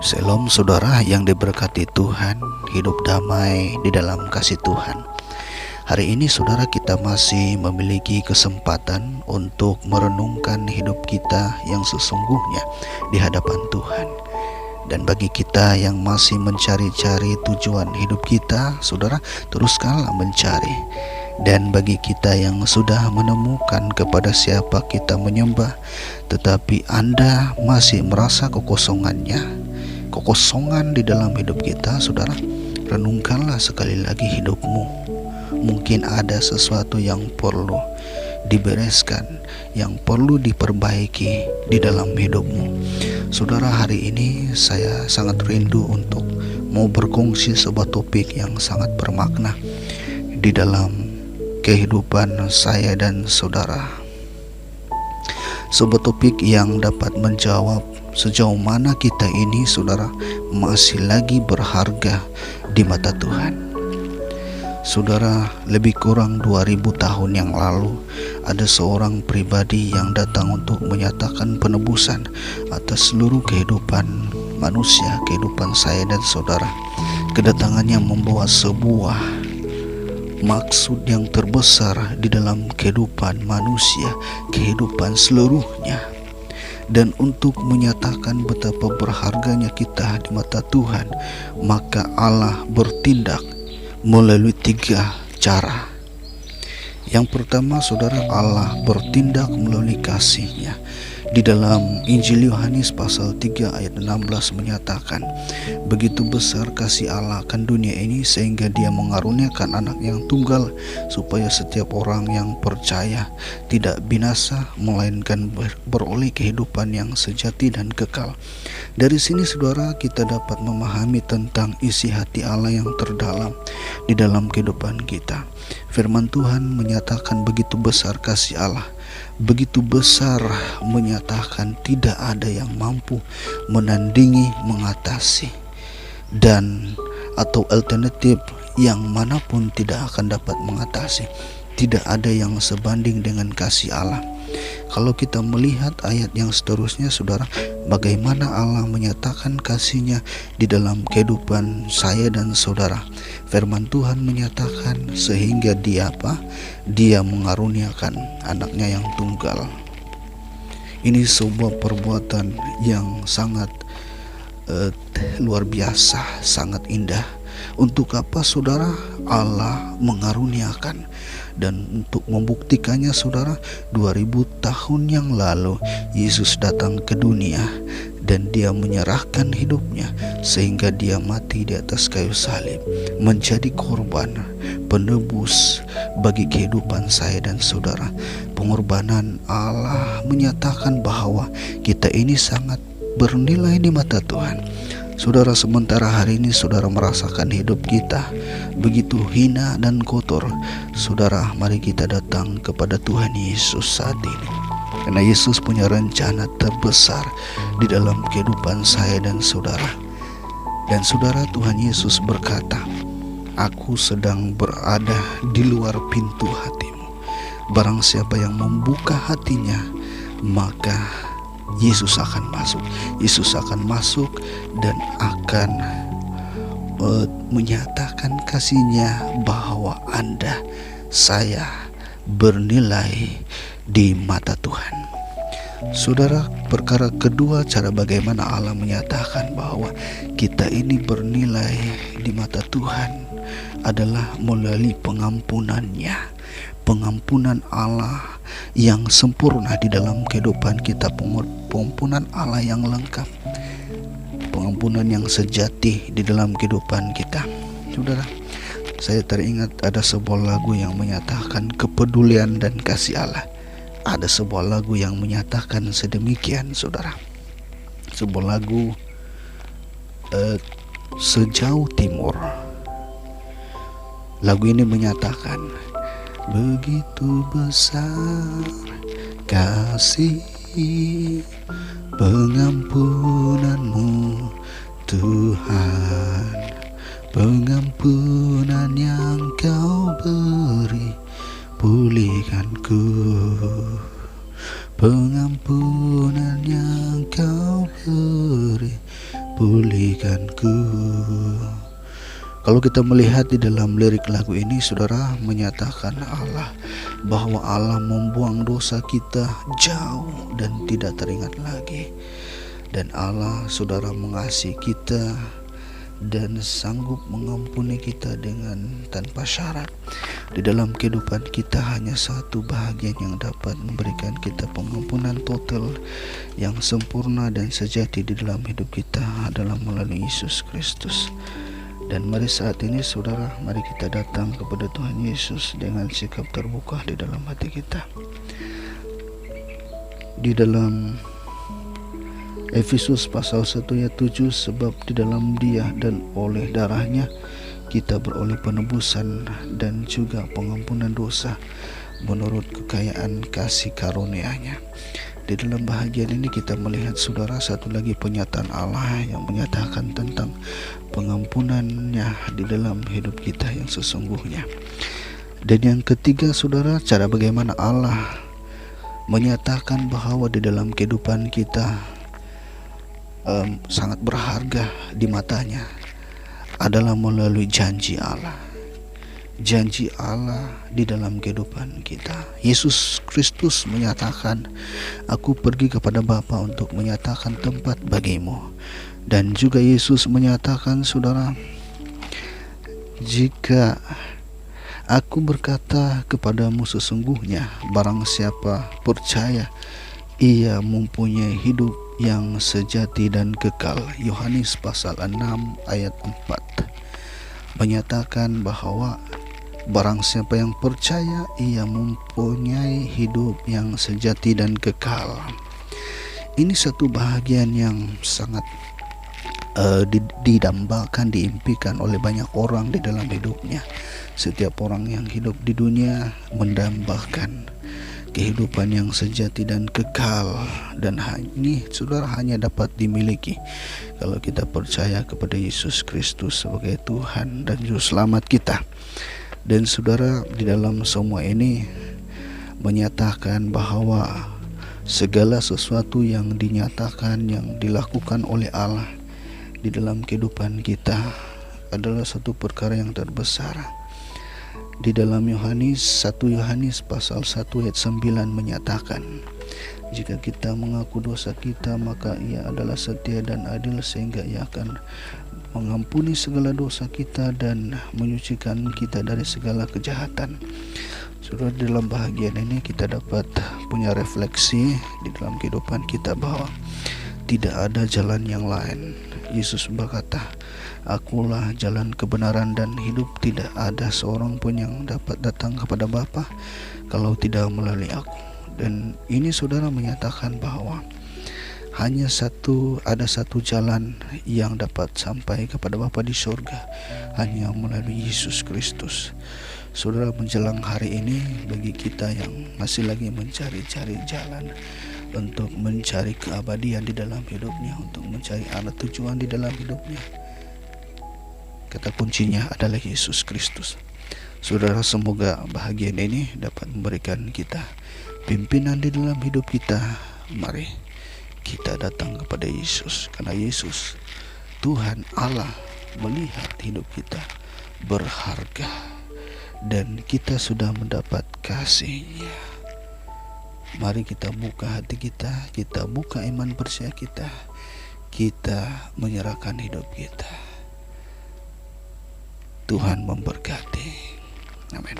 Shalom saudara yang diberkati Tuhan, hidup damai di dalam kasih Tuhan. Hari ini saudara kita masih memiliki kesempatan untuk merenungkan hidup kita yang sesungguhnya di hadapan Tuhan. Dan bagi kita yang masih mencari-cari tujuan hidup kita, saudara teruskanlah mencari. Dan bagi kita yang sudah menemukan kepada siapa kita menyembah, tetapi Anda masih merasa kekosongan di dalam hidup kita, saudara, renungkanlah sekali lagi hidupmu. Mungkin ada sesuatu yang perlu dibereskan, yang perlu diperbaiki di dalam hidupmu. Saudara, hari ini saya sangat rindu untuk mau berkongsi sebuah topik yang sangat bermakna di dalam kehidupan saya dan saudara. Sebuah topik yang dapat menjawab sejauh mana kita ini, saudara, masih lagi berharga di mata Tuhan. Saudara, lebih kurang 2000 tahun yang lalu ada seorang pribadi yang datang untuk menyatakan penebusan atas seluruh kehidupan manusia, kehidupan saya dan saudara. Kedatangannya membawa sebuah maksud yang terbesar di dalam kehidupan manusia, kehidupan seluruhnya. Dan untuk menyatakan betapa berharganya kita di mata Tuhan, maka Allah bertindak melalui 3 cara. Yang pertama, saudara, Allah bertindak melalui kasih-Nya. Di dalam Injil Yohanes pasal 3 ayat 16 menyatakan, begitu besar kasih Allah akan dunia ini sehingga Dia mengaruniakan anak yang tunggal, supaya setiap orang yang percaya tidak binasa, melainkan beroleh kehidupan yang sejati dan kekal. Dari sini, saudara, kita dapat memahami tentang isi hati Allah yang terdalam di dalam kehidupan kita. Firman Tuhan menyatakan begitu besar kasih Allah, begitu besar, menyatakan tidak ada yang mampu menandingi, mengatasi, dan atau alternatif yang manapun tidak akan dapat mengatasi. Tidak ada yang sebanding dengan kasih Allah. Kalau kita melihat ayat yang seterusnya, saudara, bagaimana Allah menyatakan kasih-Nya di dalam kehidupan saya dan saudara. Firman Tuhan menyatakan sehingga Dia Dia mengaruniakan anaknya yang tunggal. Ini sebuah perbuatan yang sangat luar biasa, sangat indah. Untuk apa, saudara, Allah mengaruniakan? Dan untuk membuktikannya, saudara, 2000 tahun yang lalu Yesus datang ke dunia dan Dia menyerahkan hidupnya sehingga Dia mati di atas kayu salib, menjadi korban penebus bagi kehidupan saya dan saudara. Pengorbanan Allah menyatakan bahwa kita ini sangat bernilai di mata Tuhan. Saudara, sementara hari ini saudara merasakan hidup kita begitu hina dan kotor, saudara, mari kita datang kepada Tuhan Yesus saat ini. Karena Yesus punya rencana terbesar di dalam kehidupan saya dan saudara. Dan saudara, Tuhan Yesus berkata, aku sedang berada di luar pintu hatimu. Barang siapa yang membuka hatinya, maka Yesus akan masuk. Yesus akan masuk dan akan menyatakan kasih-Nya bahwa Anda, saya bernilai di mata Tuhan. Saudara, perkara kedua, cara bagaimana Allah menyatakan bahwa kita ini bernilai di mata Tuhan adalah melalui pengampunan-Nya. Pengampunan Allah yang sempurna di dalam kehidupan kita, pengampunan Allah yang lengkap, pengampunan yang sejati di dalam kehidupan kita. Saudara, saya teringat ada sebuah lagu yang menyatakan kepedulian dan kasih Allah. Ada sebuah lagu yang menyatakan sedemikian, saudara. Sebuah lagu Sejauh Timur. Lagu ini menyatakan, begitu besar kasih pengampunan-Mu Tuhan, pengampunan yang Kau beri pulihkanku, pengampunan yang Kau Kau beri, pulihkanku. Kalau kita melihat di dalam lirik lagu ini, saudara, menyatakan Allah bahwa Allah membuang dosa kita jauh dan tidak teringat lagi. Dan Allah, saudara, mengasihi kita dan sanggup mengampuni kita dengan tanpa syarat. Di dalam kehidupan kita hanya satu bahagian yang dapat memberikan kita pengampunan total yang sempurna dan sejati di dalam hidup kita adalah melalui Yesus Kristus. Dan mari saat ini, saudara, mari kita datang kepada Tuhan Yesus dengan sikap terbuka di dalam hati kita. Di dalam Efesus pasal 1 ayat 7, sebab di dalam Dia dan oleh darahnya kita beroleh penebusan dan juga pengampunan dosa menurut kekayaan kasih karunia-Nya. Di dalam bahagian ini kita melihat, saudara, satu lagi penyataan Allah yang menyatakan tentang pengampunannya di dalam hidup kita yang sesungguhnya. Dan yang ketiga, saudara, cara bagaimana Allah menyatakan bahwa di dalam kehidupan kita sangat berharga di matanya adalah melalui janji Allah. Janji Allah di dalam kehidupan kita. Yesus Kristus menyatakan, aku pergi kepada Bapa untuk menyatakan tempat bagimu. Dan juga Yesus menyatakan, saudara, jika aku berkata kepadamu sesungguhnya, barang siapa percaya, ia mempunyai hidup yang sejati dan kekal. Yohanes pasal 6 ayat 4 menyatakan bahwa barang siapa yang percaya, ia mempunyai hidup yang sejati dan kekal. Ini satu bahagian yang sangat didambakan, diimpikan oleh banyak orang di dalam hidupnya. Setiap orang yang hidup di dunia mendambakan kehidupan yang sejati dan kekal, dan ini, saudara, hanya dapat dimiliki kalau kita percaya kepada Yesus Kristus sebagai Tuhan dan Juru Selamat kita. Dan saudara, di dalam semua ini menyatakan bahwa segala sesuatu yang dinyatakan, yang dilakukan oleh Allah di dalam kehidupan kita adalah satu perkara yang terbesar. Di dalam Yohanes 1 Yohanes pasal 1 ayat 9 menyatakan, jika kita mengaku dosa kita, maka Ia adalah setia dan adil sehingga Ia akan mengampuni segala dosa kita dan menyucikan kita dari segala kejahatan. Saudara, dalam bahagian ini kita dapat punya refleksi di dalam kehidupan kita bahwa tidak ada jalan yang lain. Yesus berkata, akulah jalan kebenaran dan hidup, tidak ada seorang pun yang dapat datang kepada Bapa kalau tidak melalui aku. Dan ini, saudara, menyatakan bahwa hanya ada satu jalan yang dapat sampai kepada Bapa di surga, hanya melalui Yesus Kristus. Saudara, menjelang hari ini, bagi kita yang masih lagi mencari-cari jalan untuk mencari keabadian di dalam hidupnya, untuk mencari arah tujuan di dalam hidupnya, kata kuncinya adalah Yesus Kristus. Saudara, semoga bahagian ini dapat memberikan kita pimpinan di dalam hidup kita. Mari kita datang kepada Yesus, karena Yesus, Tuhan Allah, melihat hidup kita berharga dan kita sudah mendapat kasih-Nya. Mari kita buka hati kita, kita buka iman percaya kita, kita menyerahkan hidup kita. Tuhan memberkati. Amin.